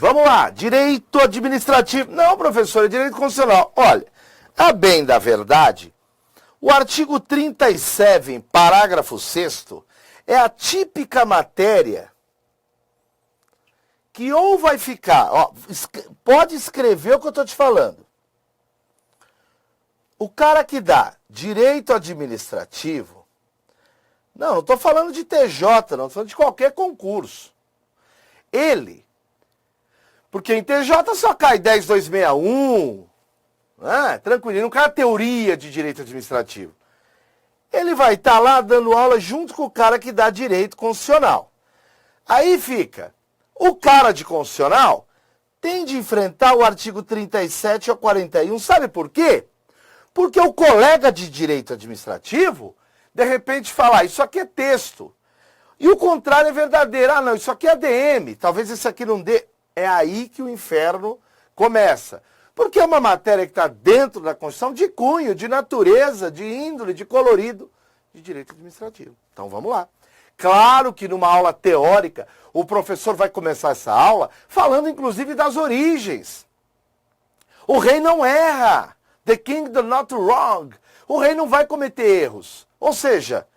Vamos lá, direito administrativo. Não, professor, é direito constitucional. Olha, a bem da verdade, o artigo 37, parágrafo 6º, é a típica matéria que ou vai ficar, ó, pode escrever o que eu estou te falando. O cara que dá direito administrativo, não estou falando de TJ, não estou falando de qualquer concurso. Ele, porque em TJ só cai 10.261, né? Tranquilo, não cai a teoria de direito administrativo. Ele vai estar lá dando aula junto com o cara que dá direito constitucional. Aí fica, o cara de constitucional tem de enfrentar o artigo 37 ao 41, sabe por quê? Porque o colega de direito administrativo, de repente fala, isso aqui é texto. E o contrário é verdadeiro. Ah, não, isso aqui é ADM. Talvez isso aqui não dê. É aí que o inferno começa. Porque é uma matéria que está dentro da Constituição de cunho, de natureza, de índole, de colorido, de direito administrativo. Então vamos lá. Claro que numa aula teórica, o professor vai começar essa aula falando inclusive das origens. O rei não erra. The king does not wrong. O rei não vai cometer erros. Ou seja,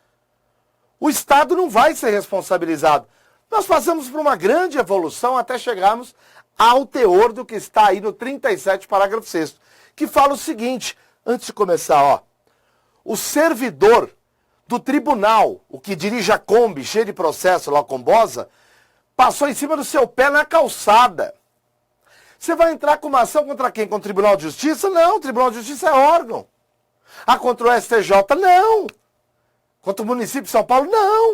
o Estado não vai ser responsabilizado. Nós passamos por uma grande evolução até chegarmos ao teor do que está aí no 37, parágrafo 6º, que fala o seguinte, antes de começar, ó, o servidor do tribunal, o que dirige a Kombi, cheio de processo lá com Bosa, passou em cima do seu pé na calçada. Você vai entrar com uma ação contra quem? Contra o Tribunal de Justiça? Não, o Tribunal de Justiça é órgão. Ah, contra o STJ? Não. Contra o município de São Paulo? Não.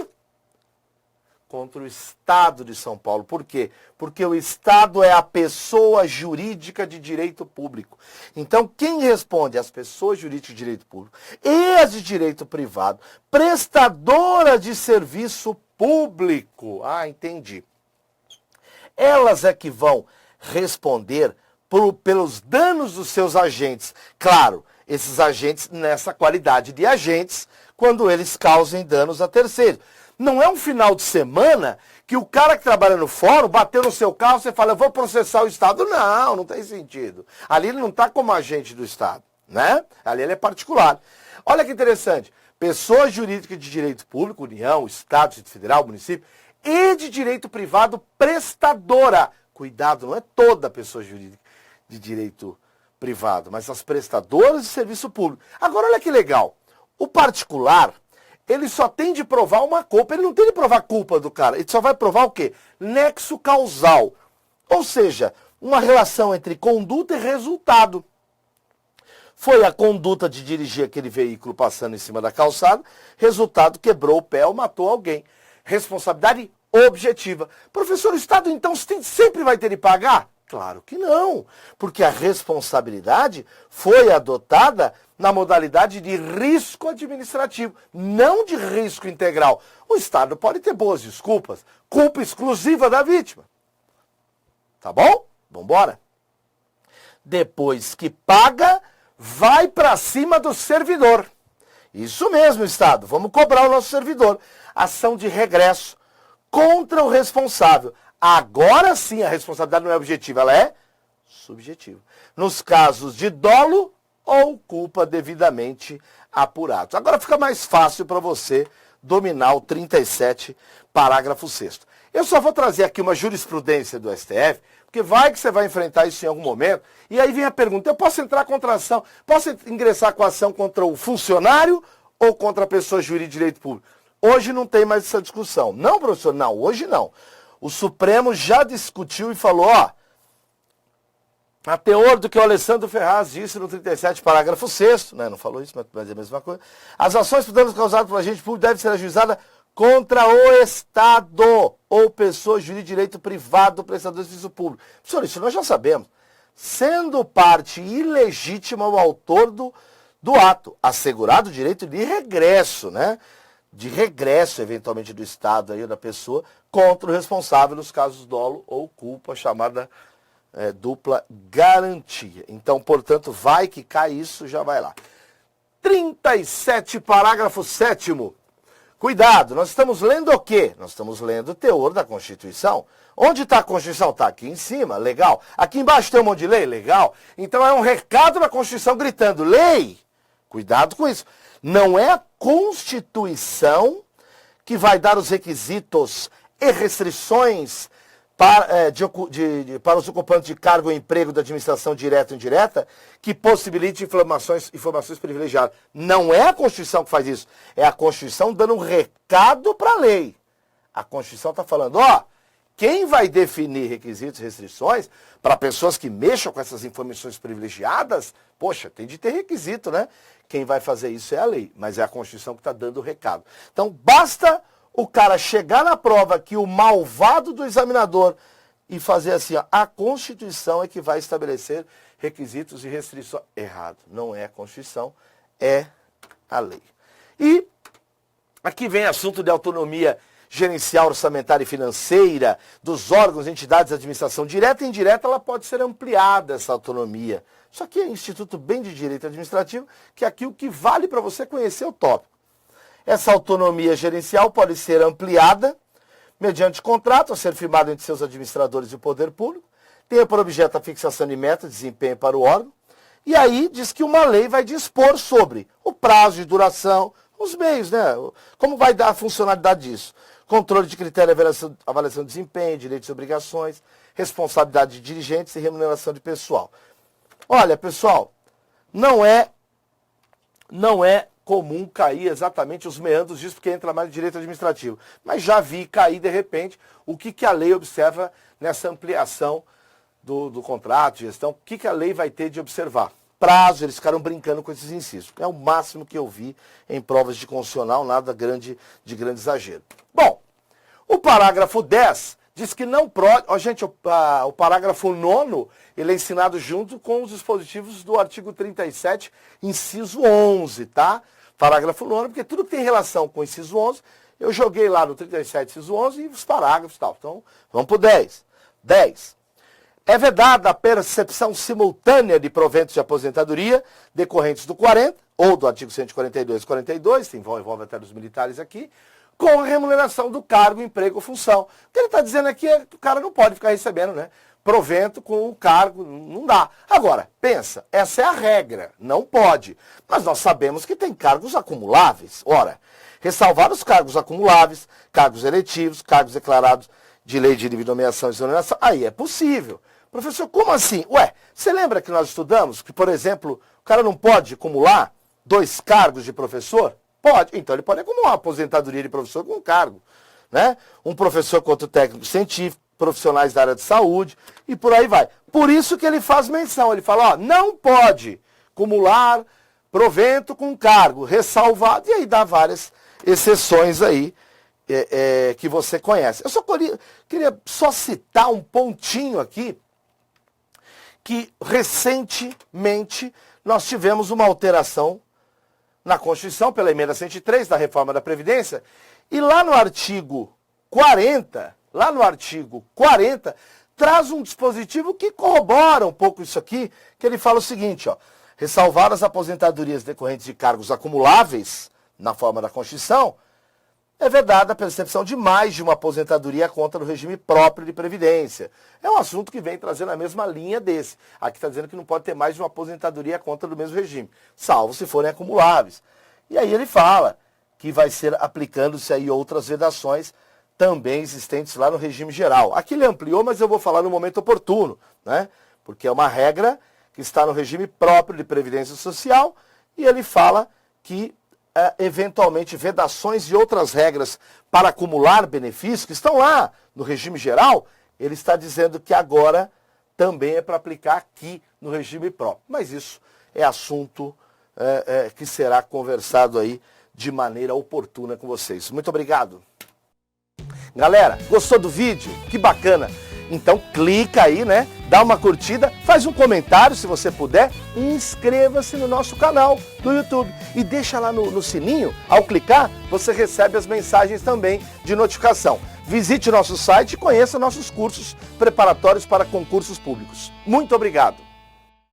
Contra o Estado de São Paulo. Por quê? Porque o Estado é a pessoa jurídica de direito público. Então, quem responde? As pessoas jurídicas de direito público e as de direito privado, prestadoras de serviço público. Ah, entendi. Elas é que vão responder pelos danos dos seus agentes. Claro, esses agentes nessa qualidade de agentes, quando eles causem danos a terceiros. Não é um final de semana que o cara que trabalha no fórum bateu no seu carro e você fala, eu vou processar o Estado. Não, não tem sentido. Ali ele não está como agente do Estado, né? Ali ele é particular. Olha que interessante. Pessoa jurídica de direito público, União, Estado, Distrito Federal, município, e de direito privado prestadora. Cuidado, não é toda pessoa jurídica de direito privado, mas as prestadoras de serviço público. Agora, olha que legal. O particular, ele só tem de provar uma culpa. Ele não tem de provar a culpa do cara. Ele só vai provar o quê? Nexo causal. Ou seja, uma relação entre conduta e resultado. Foi a conduta de dirigir aquele veículo passando em cima da calçada. Resultado, quebrou o pé ou matou alguém. Responsabilidade objetiva. Professor, o Estado então sempre vai ter de pagar? Claro que não, porque a responsabilidade foi adotada na modalidade de risco administrativo, não de risco integral. O Estado pode ter boas desculpas, culpa exclusiva da vítima. Tá bom? Vambora. Depois que paga, vai para cima do servidor. Isso mesmo, Estado, vamos cobrar o nosso servidor. Ação de regresso contra o responsável. Agora sim a responsabilidade não é objetiva, ela é subjetiva. Nos casos de dolo ou culpa devidamente apurados. Agora fica mais fácil para você dominar o 37, parágrafo 6º. Eu só vou trazer aqui uma jurisprudência do STF, porque vai que você vai enfrentar isso em algum momento, e aí vem a pergunta, eu posso entrar contra a ação, posso ingressar com a ação contra o funcionário ou contra a pessoa jurídica de direito público? Hoje não tem mais essa discussão. Não, professor? Não, hoje não. O Supremo já discutiu e falou, ó, a teor do que o Alessandro Ferraz disse no 37, parágrafo 6º, né? Não falou isso, mas é a mesma coisa. As ações por danos causados por agente público devem ser ajuizadas contra o Estado ou pessoa jurídica de direito privado prestador de serviço público. Professor, isso nós já sabemos. Sendo parte ilegítima o autor do ato, assegurado o direito de regresso, né? De regresso, eventualmente, do Estado aí, da pessoa, contra o responsável nos casos dolo ou culpa, chamada dupla garantia. Então, portanto, vai que cai isso, já vai lá. 37, parágrafo 7º. Cuidado, nós estamos lendo o quê? Nós estamos lendo o teor da Constituição. Onde está a Constituição? Está aqui em cima, legal. Aqui embaixo tem um monte de lei, legal. Então é um recado da Constituição gritando, lei! Cuidado com isso. Não é a Constituição que vai dar os requisitos e restrições para os ocupantes de cargo ou emprego da administração direta ou indireta que possibilite informações privilegiadas. Não é a Constituição que faz isso. É a Constituição dando um recado para a lei. A Constituição está falando, ó, quem vai definir requisitos e restrições para pessoas que mexam com essas informações privilegiadas, poxa, tem de ter requisito, né? Quem vai fazer isso é a lei, mas é a Constituição que está dando o recado. Então, basta o cara chegar na prova que o malvado do examinador e fazer assim, ó, a Constituição é que vai estabelecer requisitos e restrições. Errado, não é a Constituição, é a lei. E aqui vem assunto de autonomia gerencial, orçamentária e financeira dos órgãos, entidades de administração direta e indireta, ela pode ser ampliada, essa autonomia. Isso aqui é Instituto bem de Direito Administrativo, que aqui o que vale para você conhecer o tópico. Essa autonomia gerencial pode ser ampliada mediante contrato a ser firmado entre seus administradores e o poder público, tenha por objeto a fixação de metas de desempenho para o órgão, e aí diz que uma lei vai dispor sobre o prazo de duração, os meios, né? Como vai dar a funcionalidade disso? Controle de critério, avaliação de desempenho, direitos e obrigações, responsabilidade de dirigentes e remuneração de pessoal. Olha, pessoal, não é comum cair exatamente os meandros disso, porque entra mais no direito administrativo. Mas já vi cair, de repente, o que a lei observa nessa ampliação do contrato, de gestão, o que a lei vai ter de observar. Prazo, eles ficaram brincando com esses incisos. É o máximo que eu vi em provas de constitucional, nada de grande exagero. Bom, o parágrafo 10 diz que não pode... Ó, gente, o parágrafo 9º, ele é ensinado junto com os dispositivos do artigo 37, inciso 11, tá? Parágrafo 9º, porque tudo que tem relação com o inciso 11, eu joguei lá no 37, inciso 11 e os parágrafos e tal. Então, vamos para o 10. 10. É vedada a percepção simultânea de proventos de aposentadoria decorrentes do 40, ou do artigo 142 e 42, envolve até dos militares aqui, com a remuneração do cargo, emprego ou função. O que ele está dizendo aqui é que o cara não pode ficar recebendo, né? Provento com o cargo, não dá. Agora, pensa, essa é a regra, não pode. Mas nós sabemos que tem cargos acumuláveis. Ora, ressalvar os cargos acumuláveis, cargos eletivos, cargos declarados de lei de livre nomeação e exoneração, aí é possível. Professor, como assim? Ué, você lembra que nós estudamos que, por exemplo, o cara não pode acumular 2 cargos de professor? Pode. Então ele pode acumular uma aposentadoria de professor com um cargo, né? Um professor com outro técnico científico, profissionais da área de saúde e por aí vai. Por isso que ele faz menção, ele fala, ó, não pode acumular provento com cargo, ressalvado, e aí dá várias exceções aí que você conhece. Eu só queria só citar um pontinho aqui, que recentemente nós tivemos uma alteração na Constituição, pela emenda 103 da reforma da Previdência, e lá no artigo 40, traz um dispositivo que corrobora um pouco isso aqui, que ele fala o seguinte, ó, ressalvar as aposentadorias decorrentes de cargos acumuláveis, na forma da Constituição, é vedada a percepção de mais de uma aposentadoria contra o regime próprio de previdência. É um assunto que vem trazendo a mesma linha desse. Aqui está dizendo que não pode ter mais de uma aposentadoria contra do mesmo regime, salvo se forem acumuláveis. E aí ele fala que vai ser aplicando-se aí outras vedações também existentes lá no regime geral. Aqui ele ampliou, mas eu vou falar no momento oportuno, né? Porque é uma regra que está no regime próprio de previdência social e ele fala que eventualmente vedações e outras regras para acumular benefícios que estão lá no regime geral, ele está dizendo que agora também é para aplicar aqui no regime próprio. Mas isso é assunto que será conversado aí de maneira oportuna com vocês. Muito obrigado. Galera, gostou do vídeo? Que bacana! Então clica aí, né? Dá uma curtida, faz um comentário se você puder e inscreva-se no nosso canal do YouTube. E deixa lá no sininho, ao clicar, você recebe as mensagens também de notificação. Visite nosso site e conheça nossos cursos preparatórios para concursos públicos. Muito obrigado!